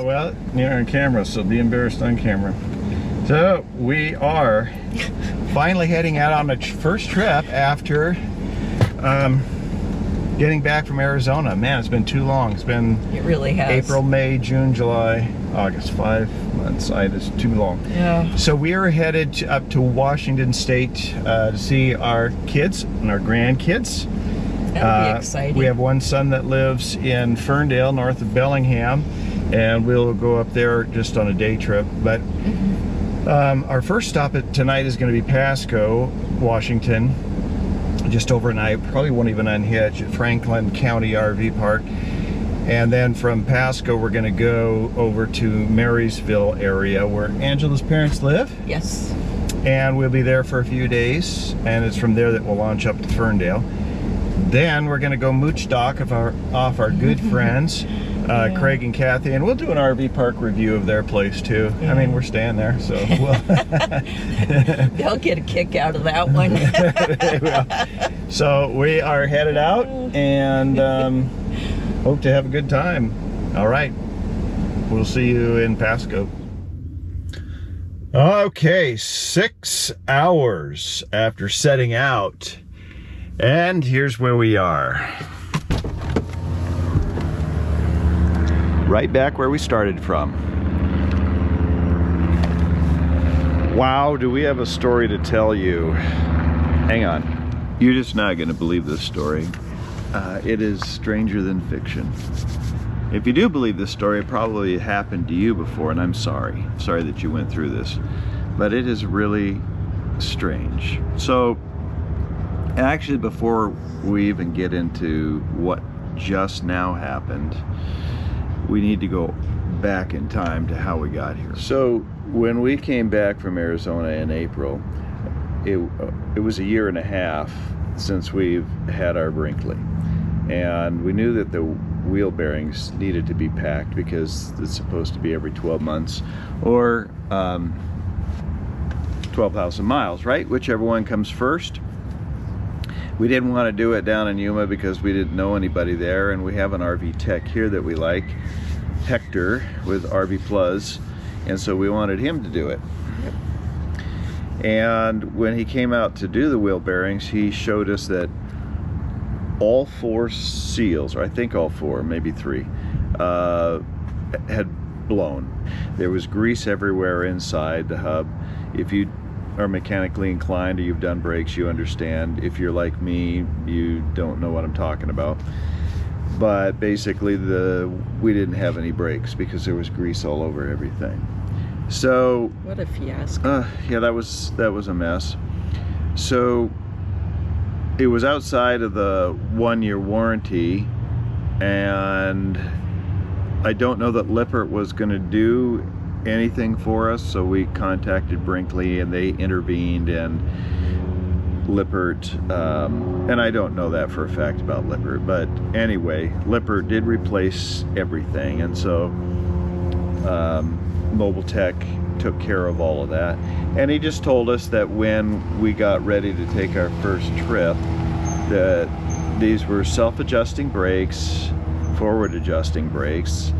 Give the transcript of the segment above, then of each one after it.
Well, you're on camera, so be embarrassed on camera. So we are finally heading out on the first trip after getting back from Arizona. Man, it's been too long. It really has. April, May, June, July, August, 5 months. It's too long. Yeah. So we are headed up to Washington State to see our kids and our grandkids. That'll be exciting. We have one son that lives in Ferndale, north of Bellingham, and we'll go up there just on a day trip. But our first stop tonight is going to be Pasco, Washington, just overnight. Probably won't even unhitch at Franklin County RV Park. And then from Pasco, we're going to go over to Marysville area where Angela's parents live. Yes. And we'll be there for a few days, and it's from there that we'll launch up to Ferndale. Then we're going to go mooch dock off our good friends, Craig and Kathy, and we'll do an RV park review of their place too. I mean, we're staying there, so they'll get a kick out of that one. So we are headed out and hope to have a good time. All right, we'll see you in Pasco. Okay, 6 hours after setting out. And here's where we are. Right back where we started from. Wow, do we have a story to tell you. Hang on. You're just not going to believe this story. It is stranger than fiction. If you do believe this story, it probably happened to you before, and I'm sorry. Sorry that you went through this. But it is really strange. So, actually, before we even get into what just now happened, we need to go back in time to how we got here. So when we came back from Arizona in April, it was a year and a half since we've had our Brinkley. And we knew that the wheel bearings needed to be packed because it's supposed to be every 12 months or 12,000 miles, right? Whichever one comes first. We didn't want to do it down in Yuma because we didn't know anybody there, and we have an RV tech here that we like, Hector with RV PLUZ, and so we wanted him to do it. Yep. And when he came out to do the wheel bearings, he showed us that all 4 seals, or I think all 4, maybe 3, had blown. There was grease everywhere inside the hub. If you are mechanically inclined or you've done brakes, you understand. If you're like me, you don't know what I'm talking about. But basically we didn't have any brakes because there was grease all over everything. So what a fiasco. Yeah, that was a mess. So it was outside of the 1-year warranty, and I don't know that Lippert was going to do anything for us, so we contacted Brinkley and they intervened, and Lippert, and I don't know that for a fact about Lippert, but anyway, Lippert did replace everything, and so Mobile Tech took care of all of that. And he just told us that when we got ready to take our first trip, that these were self-adjusting brakes, forward adjusting brakes,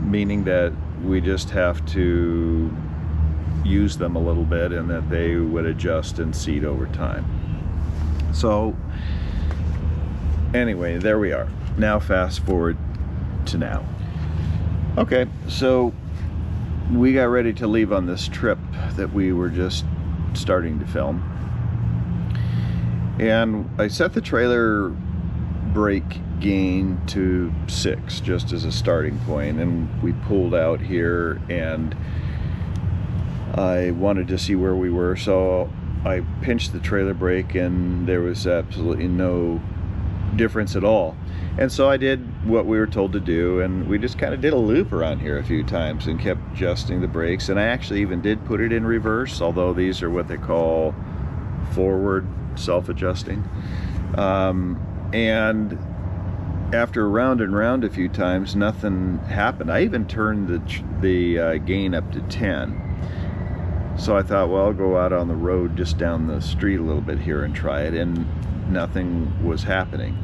meaning that we just have to use them a little bit and that they would adjust and seat over time. So anyway, there we are. Now fast forward to now. Okay, so we got ready to leave on this trip that we were just starting to film. And I set the trailer brake gain to 6 just as a starting point, and we pulled out here, and I wanted to see where we were, so I pinched the trailer brake and there was absolutely no difference at all. And so I did what we were told to do, and we just kind of did a loop around here a few times and kept adjusting the brakes, and I actually even did put it in reverse, although these are what they call forward self-adjusting. And after round and round a few times, nothing happened. I even turned the gain up to 10. So I thought, well, I'll go out on the road just down the street a little bit here and try it, and nothing was happening.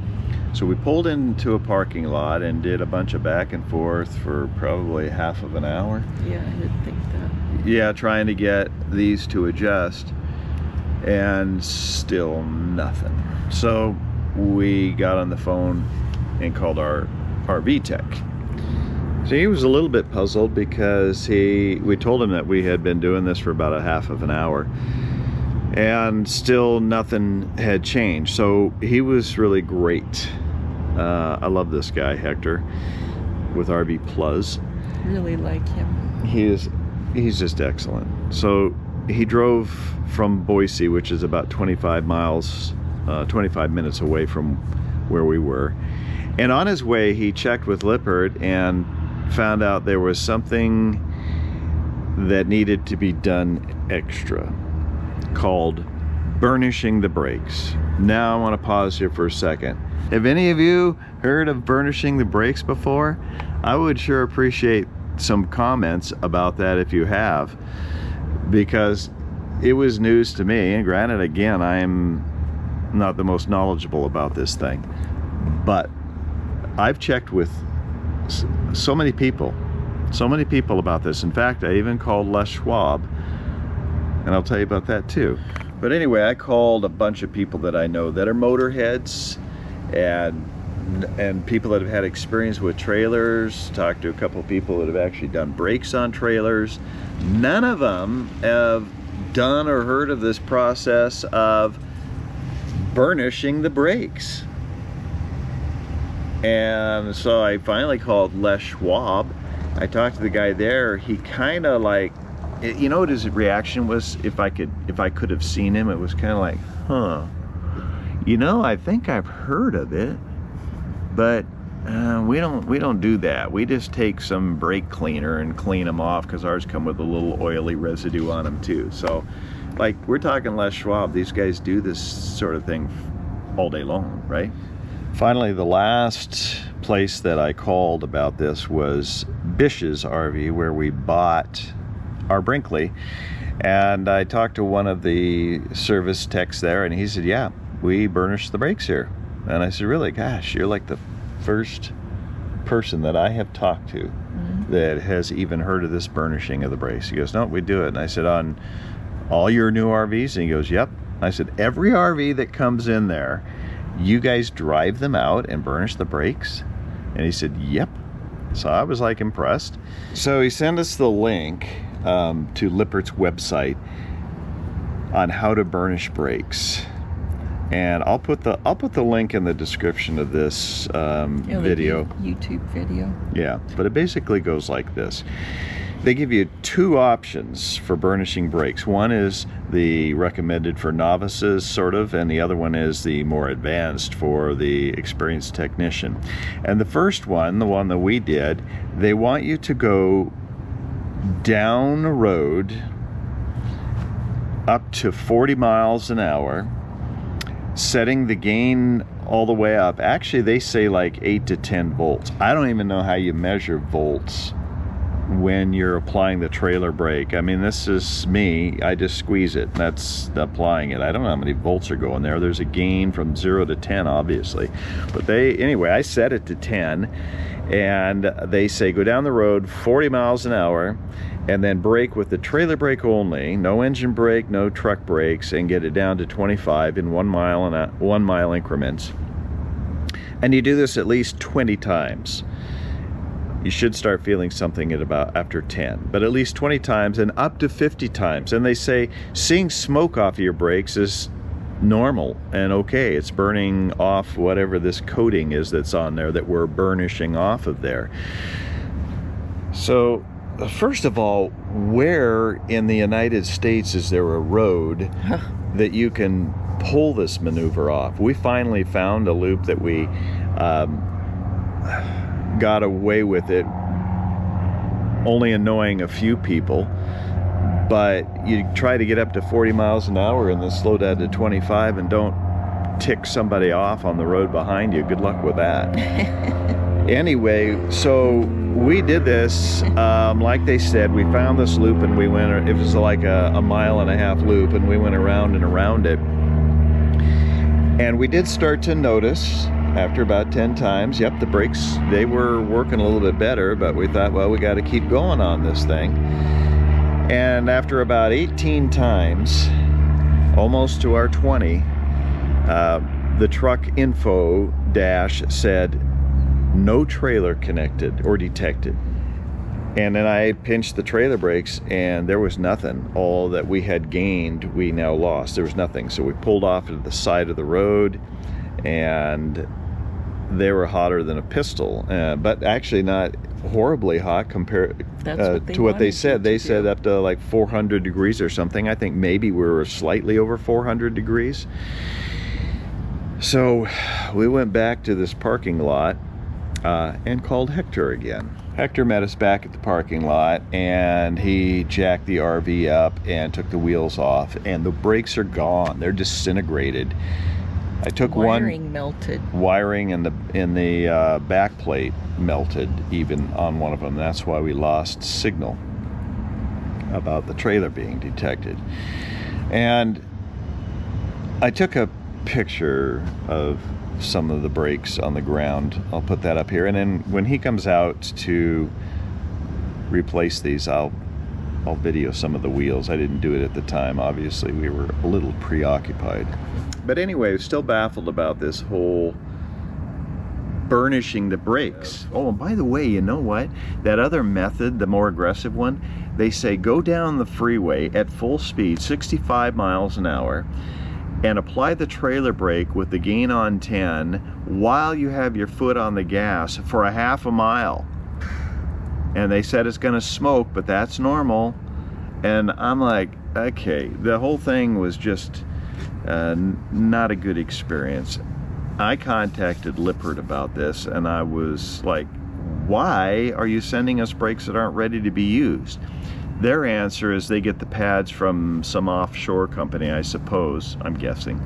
So we pulled into a parking lot and did a bunch of back and forth for probably half of an hour. Yeah, I did think that. Yeah, trying to get these to adjust, and still nothing. So we got on the phone and called our RV tech. So he was a little bit puzzled because we told him that we had been doing this for about a half of an hour and still nothing had changed. So he was really great. I love this guy, Hector, with RV PLUZ. Really like him. He's just excellent. So he drove from Boise, which is about 25 minutes away from where we were. And on his way, he checked with Lippert and found out there was something that needed to be done extra called burnishing the brakes. Now I want to pause here for a second. Have any of you heard of burnishing the brakes before? I would sure appreciate some comments about that if you have, because it was news to me. And granted, again, I'm not the most knowledgeable about this thing, but I've checked with so many people about this. In fact, I even called Les Schwab, and I'll tell you about that too. But anyway, I called a bunch of people that I know that are motorheads and people that have had experience with trailers, talked to a couple of people that have actually done brakes on trailers. None of them have done or heard of this process of burnishing the brakes. And so I finally called Les Schwab. I talked to the guy there. He kind of like, you know what his reaction was? If I could have seen him, it was kind of like, huh, you know, I think I've heard of it, but we don't do that. We just take some brake cleaner and clean them off, because ours come with a little oily residue on them too. So like, we're talking Les Schwab, these guys do this sort of thing all day long, right? Finally, the last place that I called about this was Bish's RV, where we bought our Brinkley. And I talked to one of the service techs there, and he said, yeah, we burnish the brakes here. And I said, really? Gosh, you're like the first person that I have talked to that has even heard of this burnishing of the brakes. He goes, no, we do it. And I said, on all your new RVs? And he goes, yep. I said, every RV that comes in there, you guys drive them out and burnish the brakes? And he said, yep. So I was like impressed. So he sent us the link to Lippert's website on how to burnish brakes, and I'll put the link in the description of this video. YouTube video. Yeah, but it basically goes like this. They give you two options for burnishing brakes. One is the recommended for novices, sort of, and the other one is the more advanced for the experienced technician. And the first one, the one that we did, they want you to go down the road up to 40 miles an hour, setting the gain all the way up. Actually, they say like 8 to 10 volts. I don't even know how you measure volts when you're applying the trailer brake. I mean, this is me. I just squeeze it. That's applying it. I don't know how many volts are going there. There's a gain from 0 to 10, obviously. But anyway, I set it to 10, and they say go down the road 40 miles an hour, and then brake with the trailer brake only, no engine brake, no truck brakes, and get it down to 25 in 1 mile increments. And you do this at least 20 times. You should start feeling something at about after 10, but at least 20 times and up to 50 times. And they say seeing smoke off of your brakes is normal and okay. It's burning off whatever this coating is that's on there that we're burnishing off of there. So first of all, where in the United States is there a road that you can pull this maneuver off? We finally found a loop that we got away with it, only annoying a few people. But you try to get up to 40 miles an hour and then slow down to 25 and don't tick somebody off on the road behind you. Good luck with that. Anyway, so we did this, like they said, we found this loop and we went, it was like a 1.5 mile loop, and we went around and around it. And we did start to notice after about 10 times, yep, the brakes, they were working a little bit better, but we thought, well, we got to keep going on this thing. And after about 18 times, almost to our 20, the truck info dash said no trailer connected or detected. And then I pinched the trailer brakes and there was nothing. All that we had gained, we now lost. There was nothing. So we pulled off to the side of the road, and they were hotter than a pistol, but actually not horribly hot compared to what they said. They said up to like 400 degrees or something. I think maybe we were slightly over 400 degrees. So we went back to this parking lot and called Hector again. Hector met us back at the parking lot, and he jacked the RV up and took the wheels off, and the brakes are gone. They're disintegrated. I took wiring melted. Wiring in the back plate melted even on one of them. That's why we lost signal about the trailer being detected. And I took a picture of some of the brakes on the ground. I'll put that up here, and then when he comes out to replace these, I'll video some of the wheels. I didn't do it at the time, obviously. We were a little preoccupied. But anyway, I was still baffled about this whole burnishing the brakes. Oh, and by the way, you know what? That other method, the more aggressive one, they say go down the freeway at full speed, 65 miles an hour, and apply the trailer brake with the gain on 10 while you have your foot on the gas for a half a mile. And they said it's gonna smoke, but that's normal. And I'm like, okay, the whole thing was just not a good experience. I contacted Lippert about this, and I was like, why are you sending us brakes that aren't ready to be used? Their answer is they get the pads from some offshore company, I suppose, I'm guessing,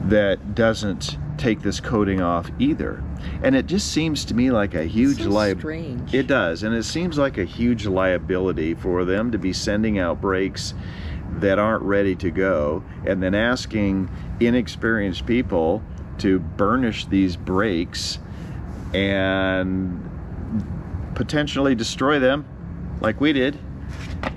that doesn't take this coating off either. And it just seems to me like a huge liability. It does, and it seems like a huge liability for them to be sending out brakes that aren't ready to go, and then asking inexperienced people to burnish these brakes and potentially destroy them like we did.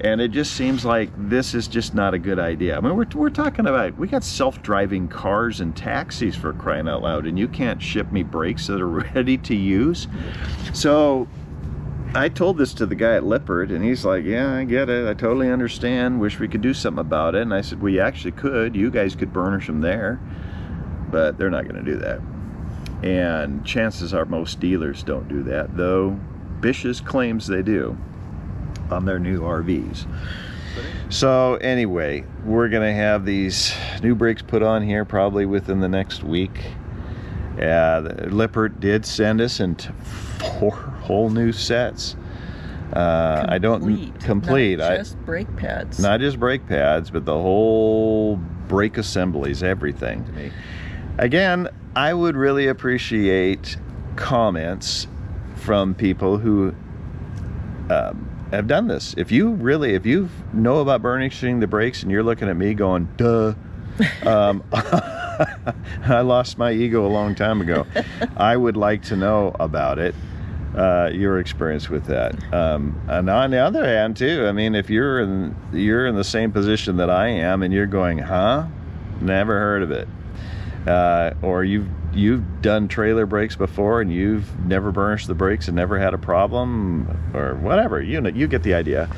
And it just seems like this is just not a good idea. I mean, we're talking about, we got self-driving cars and taxis, for crying out loud, and you can't ship me brakes that are ready to use. So I told this to the guy at Lippert, and he's like, yeah, I get it, I totally understand, wish we could do something about it. And I said, we actually could, you guys could burnish them there, but they're not going to do that. And chances are most dealers don't do that, though Bish's claims they do on their new RVs. So anyway, we're gonna have these new brakes put on here probably within the next week. Lippert did send us into 4 whole new sets. I don't complete. Not just brake pads. Not just brake pads, but the whole brake assemblies, everything to me. Again, I would really appreciate comments from people who have done this. If you know about burnishing the brakes and you're looking at me going, duh, I lost my ego a long time ago. I would like to know about it, your experience with that. And on the other hand too, I mean, if you're in the same position that I am and you're going, huh? Never heard of it. Or you've done trailer brakes before and you've never burnished the brakes and never had a problem, or whatever, you know, you get the idea.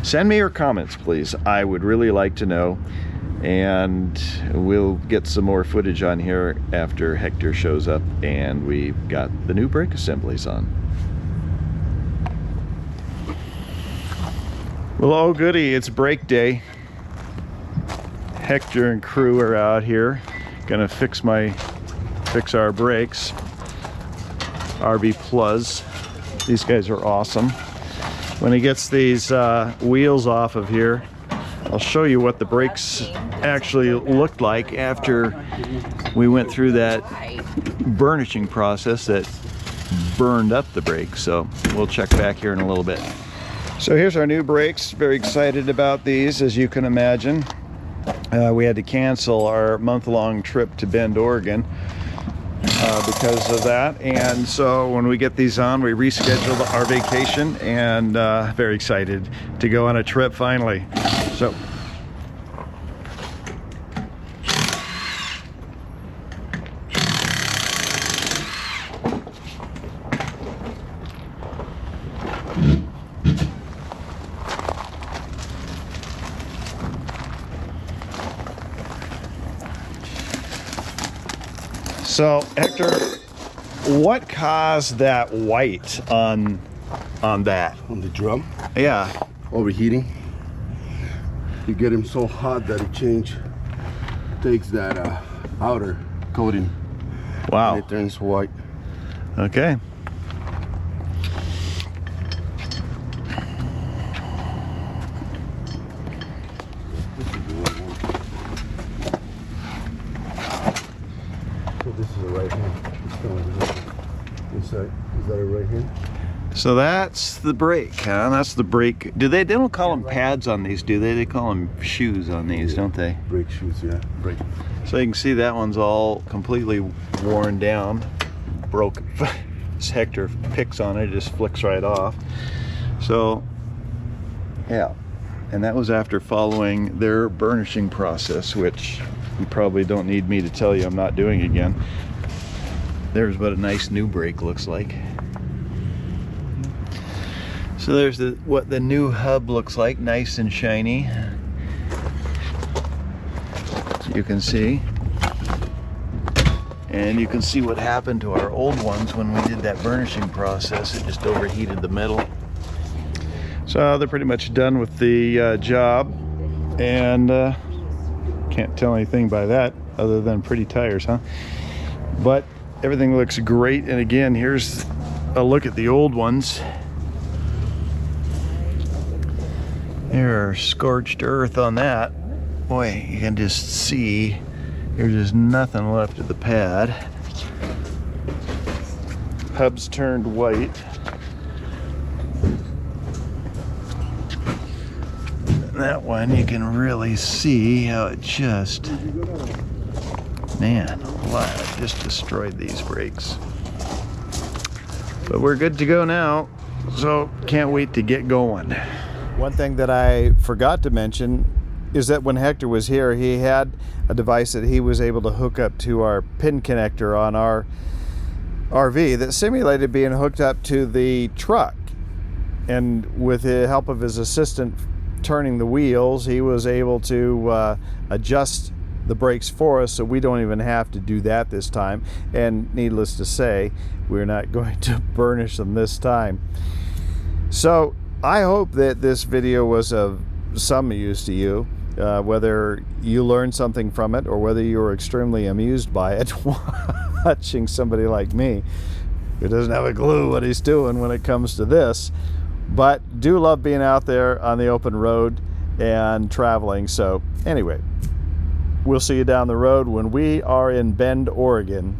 Send me your comments, please. I would really like to know, and we'll get some more footage on here after Hector shows up and we've got the new brake assemblies on. Well, oh goody, it's brake day. Hector and crew are out here gonna fix our brakes. RV PLUZ. These guys are awesome. When he gets these wheels off of here, I'll show you what the brakes actually looked like after we went through that burnishing process that burned up the brakes. So we'll check back here in a little bit. So here's our new brakes. Very excited about these, as you can imagine. We had to cancel our month-long trip to Bend, Oregon because of that. And so when we get these on, we reschedule our vacation, and very excited to go on a trip finally. So Hector, what caused that white on that? On the drum? Yeah. Overheating. You get him so hot that it takes that outer coating. Wow. And it turns white. Okay. This is a right hand. It's going inside. Is that a right hand? So that's the brake, huh? That's the brake. They don't call them pads on these, do they? They call them shoes on these, don't they? Brake shoes, yeah. Brake. So you can see that one's all completely worn down, broke. As Hector picks on it, it just flicks right off. So, yeah. And that was after following their burnishing process, which you probably don't need me to tell you I'm not doing again. There's what a nice new brake looks like. So there's what the new hub looks like, nice and shiny. You can see. And you can see what happened to our old ones when we did that burnishing process. It just overheated the metal. So they're pretty much done with the job, and can't tell anything by that other than pretty tires, huh? But everything looks great. And again, here's a look at the old ones. There's scorched earth on that. Boy, you can just see there's just nothing left of the pad. Hub's turned white. That one you can really see how it just, man alive, just destroyed these brakes. But we're good to go now, so can't wait to get going. One thing that I forgot to mention is that when Hector was here, he had a device that he was able to hook up to our pin connector on our RV that simulated being hooked up to the truck. And with the help of his assistant turning the wheels, he was able to adjust the brakes for us, so we don't even have to do that this time. And needless to say, we're not going to burnish them this time. So I hope that this video was of some use to you, whether you learned something from it or whether you were extremely amused by it, watching somebody like me who doesn't have a clue what he's doing when it comes to this. But do love being out there on the open road and traveling. So anyway, we'll see you down the road when we are in Bend, Oregon.